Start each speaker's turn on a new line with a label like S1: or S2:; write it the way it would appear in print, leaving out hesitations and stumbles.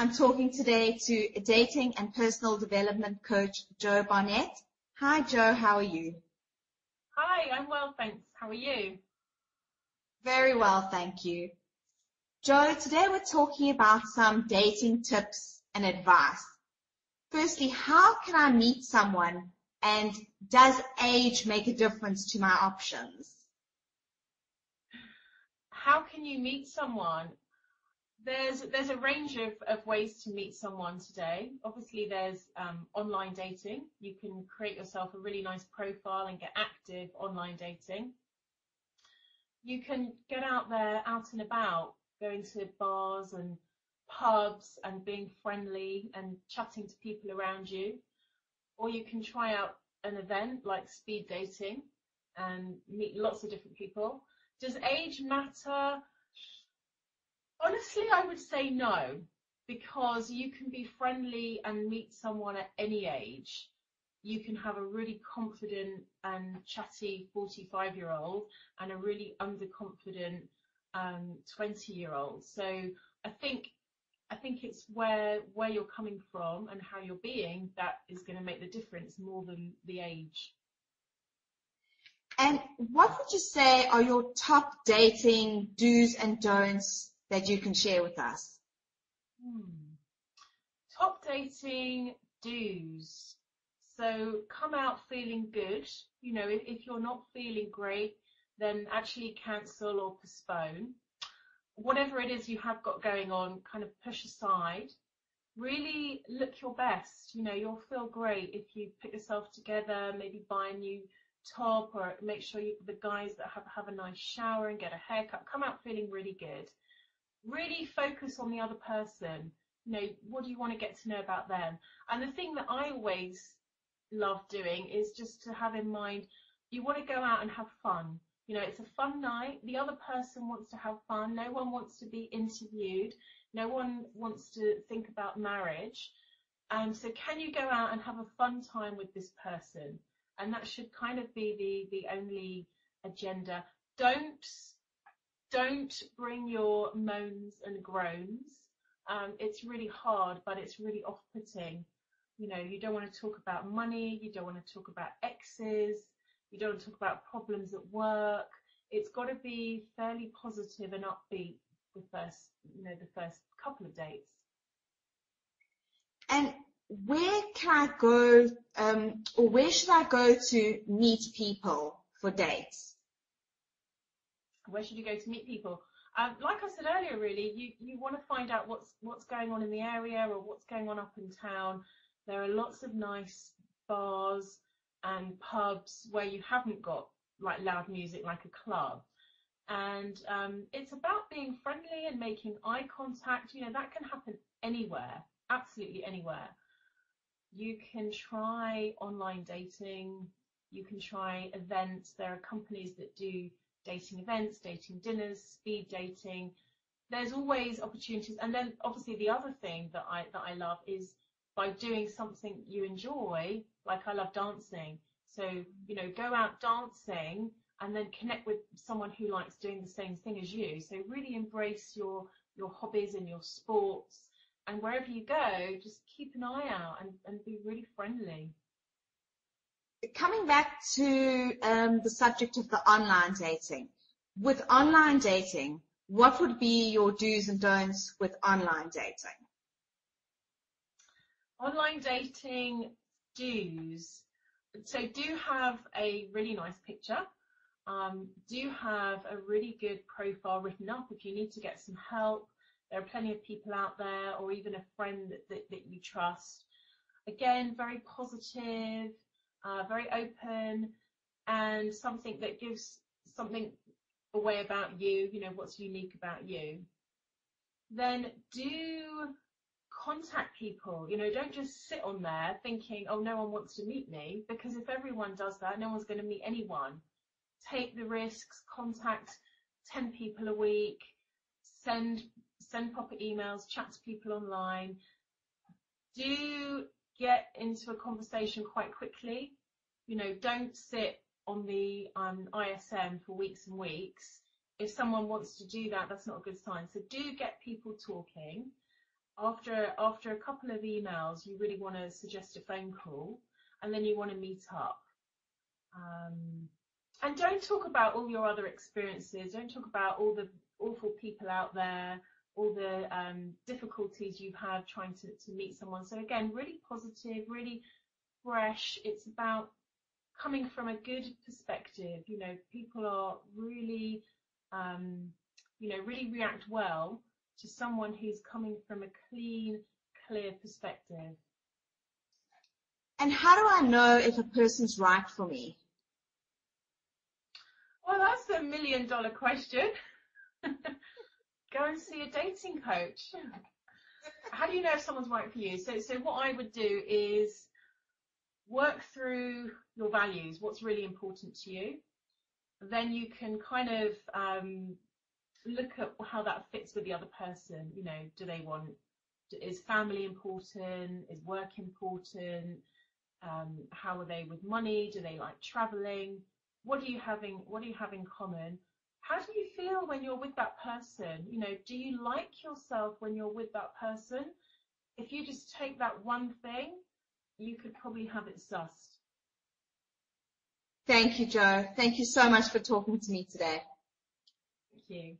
S1: I'm talking today to dating and personal development coach, Joe Barnett. Hi, Joe. How are you?
S2: Hi, I'm well, thanks. How are you?
S1: Very well, thank you. Joe, today we're talking about some dating tips and advice. Firstly, how can I meet someone, and does age make a difference to my options?
S2: How can you meet someone? There's a range of ways to meet someone today. Obviously, there's online dating. You can create yourself a really nice profile and get active online dating. You can get out there, out and about, going to bars and pubs and being friendly and chatting to people around you. Or you can try out an event like speed dating and meet lots of different people. Does age matter? Honestly, I would say no, because you can be friendly and meet someone at any age. You can have a really confident and chatty 45-year-old and a really underconfident 20-year-old. So I think it's where you're coming from and how you're being that is going to make the difference more than the age.
S1: And what would you say are your top dating do's and don'ts that you can share with us?
S2: Top dating do's. So come out feeling good. You know, if you're not feeling great, then actually cancel or postpone. Whatever it is you have got going on, kind of push aside. Really look your best. You know, you'll feel great if you put yourself together, maybe buy a new top, or make sure the guys that have a nice shower and get a haircut, come out feeling really good. Really focus on the other person. You know, what do you want to get to know about them? And the thing that I always love doing is just to have in mind, you want to go out and have fun. You know, it's a fun night. The other person wants to have fun. No one wants to be interviewed. No one wants to think about marriage. So can you go out and have a fun time with this person? And that should kind of be the only agenda. Don't bring your moans and groans. It's really hard, but it's really off-putting. You know, you don't want to talk about money. You don't want to talk about exes. You don't want to talk about problems at work. It's got to be fairly positive and upbeat the first couple of dates.
S1: And where can I go, or where should I go to meet people for dates?
S2: Where should you go to meet people? Like I said earlier, really, you want to find out what's going on in the area or what's going on up in town. There are lots of nice bars and pubs where you haven't got like loud music like a club. And it's about being friendly and making eye contact. You know, that can happen anywhere, absolutely anywhere. You can try online dating. You can try events. There are companies that do dating events, dating dinners, speed dating. There's always opportunities. And then obviously the other thing that I love is by doing something you enjoy, like I love dancing. So, you know, go out dancing and then connect with someone who likes doing the same thing as you. So really embrace your hobbies and your sports. And wherever you go, just keep an eye out and be really friendly.
S1: Coming back to the subject of the online dating. With online dating, what would be your do's and don'ts with online dating?
S2: Online dating do's. So do have a really nice picture. Do have a really good profile written up if you need to get some help. There are plenty of people out there, or even a friend that you trust. Again, very positive, very open, and something that gives something away about you, you know, what's unique about you. Then do contact people. You know, don't just sit on there thinking, oh, no one wants to meet me, because if everyone does that, no one's going to meet anyone. Take the risks, contact 10 people a week, send proper emails, chat to people online. Do get into a conversation quite quickly. You know, don't sit on the ISM for weeks and weeks. If someone wants to do that, that's not a good sign. So do get people talking. after a couple of emails, you really want to suggest a phone call, and then you want to meet up. And don't talk about all your other experiences. Don't talk about all the awful people out there, all the difficulties you've had trying to meet someone. So again, really positive, really fresh. It's about coming from a good perspective. You know, people are really, really react well to someone who's coming from a clean, clear perspective.
S1: And how do I know if a person's right for me?
S2: Well, that's the $1 million question. Go and see a dating coach. How do you know if someone's right for you? So what I would do is work through your values, what's really important to you. Then you can kind of look at how that fits with the other person. You know, is family important? Is work important? How are they with money? Do they like traveling? What do you have in common? How do you feel when you're with that person? You know, do you like yourself when you're with that person? If you just take that one thing, you could probably have it sussed.
S1: Thank you, Jo. Thank you so much for talking to me today.
S2: Thank you.